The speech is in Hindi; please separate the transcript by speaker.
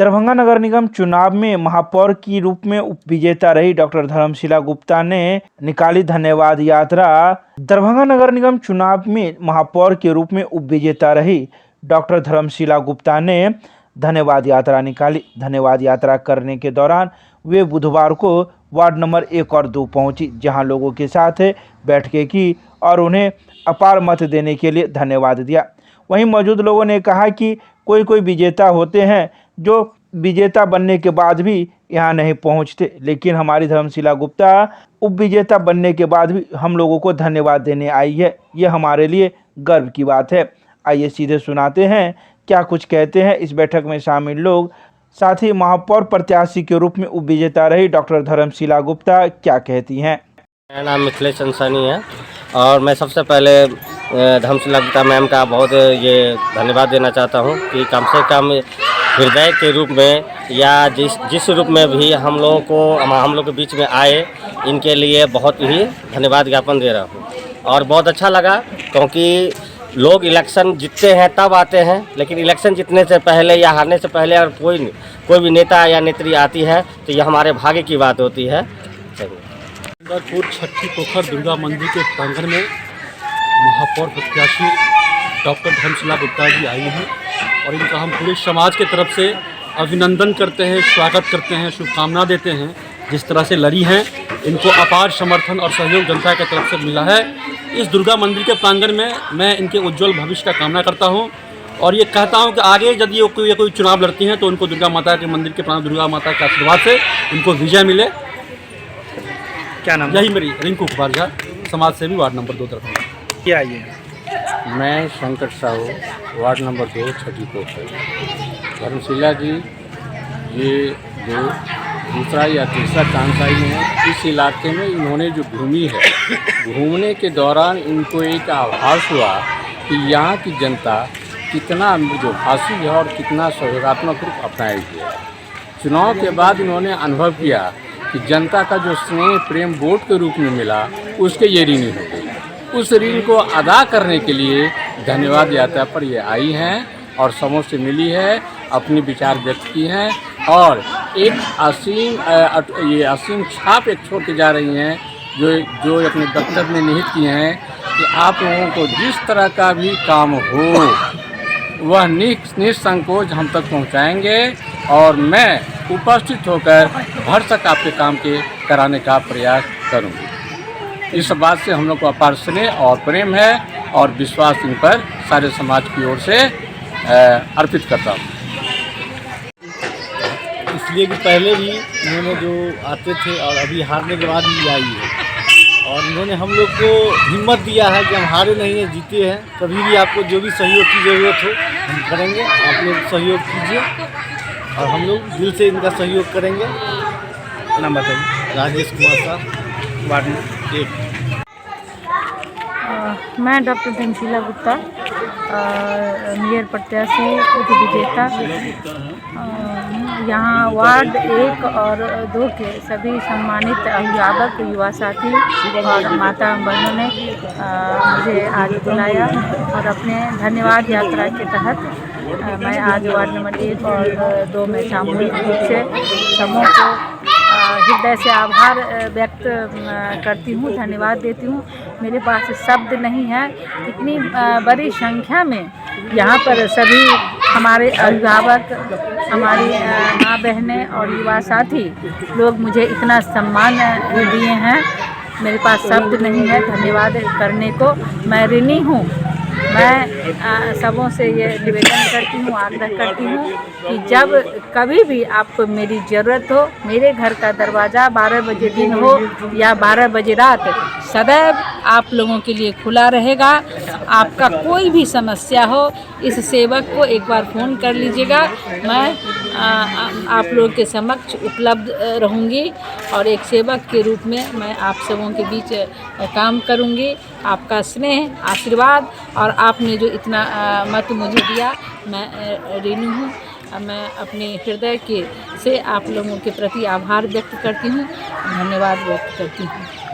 Speaker 1: दरभंगा नगर निगम चुनाव में महापौर की रूप में उपविजेता रही डॉक्टर धर्मशिला गुप्ता ने निकाली धन्यवाद यात्रा। दरभंगा नगर निगम चुनाव में महापौर के रूप में उपविजेता रही डॉक्टर धर्मशिला गुप्ता ने धन्यवाद यात्रा निकाली। धन्यवाद यात्रा करने के दौरान वे बुधवार को वार्ड नंबर 1 और 2 पहुंची, जहां लोगों के साथ बैठकें की और उन्हें अपार मत देने के लिए धन्यवाद दिया। वहीं मौजूद लोगों ने कहा कि कोई विजेता होते हैं जो विजेता बनने के बाद भी यहाँ नहीं पहुँचते, लेकिन हमारी धर्मशिला गुप्ता उपविजेता बनने के बाद भी हम लोगों को धन्यवाद देने आई है। ये हमारे लिए गर्व की बात है। आइए सीधे सुनाते हैं क्या कुछ कहते हैं इस बैठक में शामिल लोग। साथ ही महापौर प्रत्याशी के रूप में उपविजेता रही डॉक्टर धर्मशिला गुप्ता क्या कहती हैं।
Speaker 2: मेरा नाम मिथिलेश अंसानी है और मैं सबसे पहले धर्मशिला गुप्ता मैम का बहुत ये धन्यवाद देना चाहता हूँ कि कम से कम हृदय के रूप में या जिस रूप में भी हम लोग के बीच में आए, इनके लिए बहुत ही धन्यवाद ज्ञापन दे रहा हूँ। और बहुत अच्छा लगा क्योंकि लोग इलेक्शन जीतते हैं तब आते हैं, लेकिन इलेक्शन जीतने से पहले या हारने से पहले और कोई भी नेता या नेत्री आती है तो यह हमारे भाग्य की बात होती है।
Speaker 3: सुंदरपुर छठी पोखर दुर्गा मंदिर के प्रांगण में महापौर प्रत्याशी डॉक्टर धर्मशिला गुप्ता जी आई हैं और इनका हम पूरे समाज के तरफ से अभिनंदन करते हैं, स्वागत करते हैं, शुभकामना देते हैं। जिस तरह से लड़ी हैं, इनको अपार समर्थन और सहयोग जनता की तरफ से मिला है। इस दुर्गा मंदिर के प्रांगण में मैं इनके उज्जवल भविष्य का कामना करता हूं और ये कहता हूं कि आगे यदि कोई चुनाव लड़ती हैं तो उनको दुर्गा माता के मंदिर के प्रांगण दुर्गा माता के आशीर्वाद से उनको विजय मिले।
Speaker 1: क्या नाम?
Speaker 3: यही मेरी रिंकू कुमार झा, समाज सेवी, वार्ड नंबर 2 दरभंगा।
Speaker 1: क्या ये?
Speaker 4: मैं शंकर साहू, वार्ड नंबर 2 छठी पोखर। धर्मशिला जी ये जो दूसरा या तीसरा चांस आई है इस इलाके में। इन्होंने जो घूमी है, घूमने के दौरान इनको एक आभास हुआ कि यहाँ की जनता कितना मृदुभाषी है और कितना सौहार्दात्मक रूप अपनाएगी है। चुनाव के बाद इन्होंने अनुभव किया कि जनता का जो स्नेह प्रेम वोट के रूप में मिला, उसके ये ऋणी हो गई। उस ऋण को अदा करने के लिए धन्यवाद यात्रा पर ये आई हैं और समूह से मिली है, अपनी विचार व्यक्त की हैं और एक असीम छाप एक छोड़ के जा रही हैं जो अपने दफ्तर में निहित किए हैं कि आप लोगों को जिस तरह का भी काम हो वह निसंकोच हम तक पहुंचाएंगे और मैं उपस्थित होकर भरसक आपके काम के कराने का प्रयास करूंगी। इस बात से हम लोग को अपार स्नेह और प्रेम है और विश्वास इन पर सारे समाज की ओर से अर्पित करता हूँ।
Speaker 5: इसलिए कि पहले भी इन्होंने जो आते थे और अभी हारने के बाद भी आई है और इन्होंने हम लोग को हिम्मत दिया है कि हम हारे नहीं हैं, जीते हैं। कभी भी आपको जो भी सहयोग की ज़रूरत हो हम करेंगे, आप लोग सहयोग कीजिए और हम लोग दिल से इनका सहयोग करेंगे।
Speaker 1: नाम बताइए।
Speaker 5: राजेश कुमार साहब, वार्ड नंबर 1।
Speaker 6: मैं डॉक्टर धर्मशिला गुप्ता, मेयर प्रत्याशी उपविजेता, यहाँ वार्ड 1 और 2 के सभी सम्मानित अभिभावक, युवा साथी और माता बहनों ने मुझे आज बुलाया और अपने धन्यवाद यात्रा के तहत मैं आज वार्ड नंबर 1 और 2 में सामूहिक रूप से समूह को हृदय से आभार व्यक्त करती हूँ, धन्यवाद देती हूँ। मेरे पास शब्द नहीं है, इतनी बड़ी संख्या में यहाँ पर सभी हमारे अभिभावक, हमारी माँ बहनें और युवा साथी लोग मुझे इतना सम्मान दिए हैं। मेरे पास शब्द नहीं है धन्यवाद करने को, मैं ऋणी हूँ। मैं सबों से ये निवेदन करती हूँ, आग्रह करती हूँ कि जब कभी भी आपको मेरी ज़रूरत हो, मेरे घर का दरवाज़ा 12 बजे दिन हो या 12 बजे रात, सदैव आप लोगों के लिए खुला रहेगा। आपका कोई भी समस्या हो, इस सेवक को एक बार फ़ोन कर लीजिएगा। मैं आप लोगों के समक्ष उपलब्ध रहूँगी और एक सेवक के रूप में मैं आप सबों के बीच काम करूँगी। आपका स्नेह, आशीर्वाद और आपने जो इतना मत मुझे दिया, मैं ऋणी हूँ। मैं अपने हृदय से आप लोगों के प्रति आभार व्यक्त करती हूँ, धन्यवाद व्यक्त करती हूँ।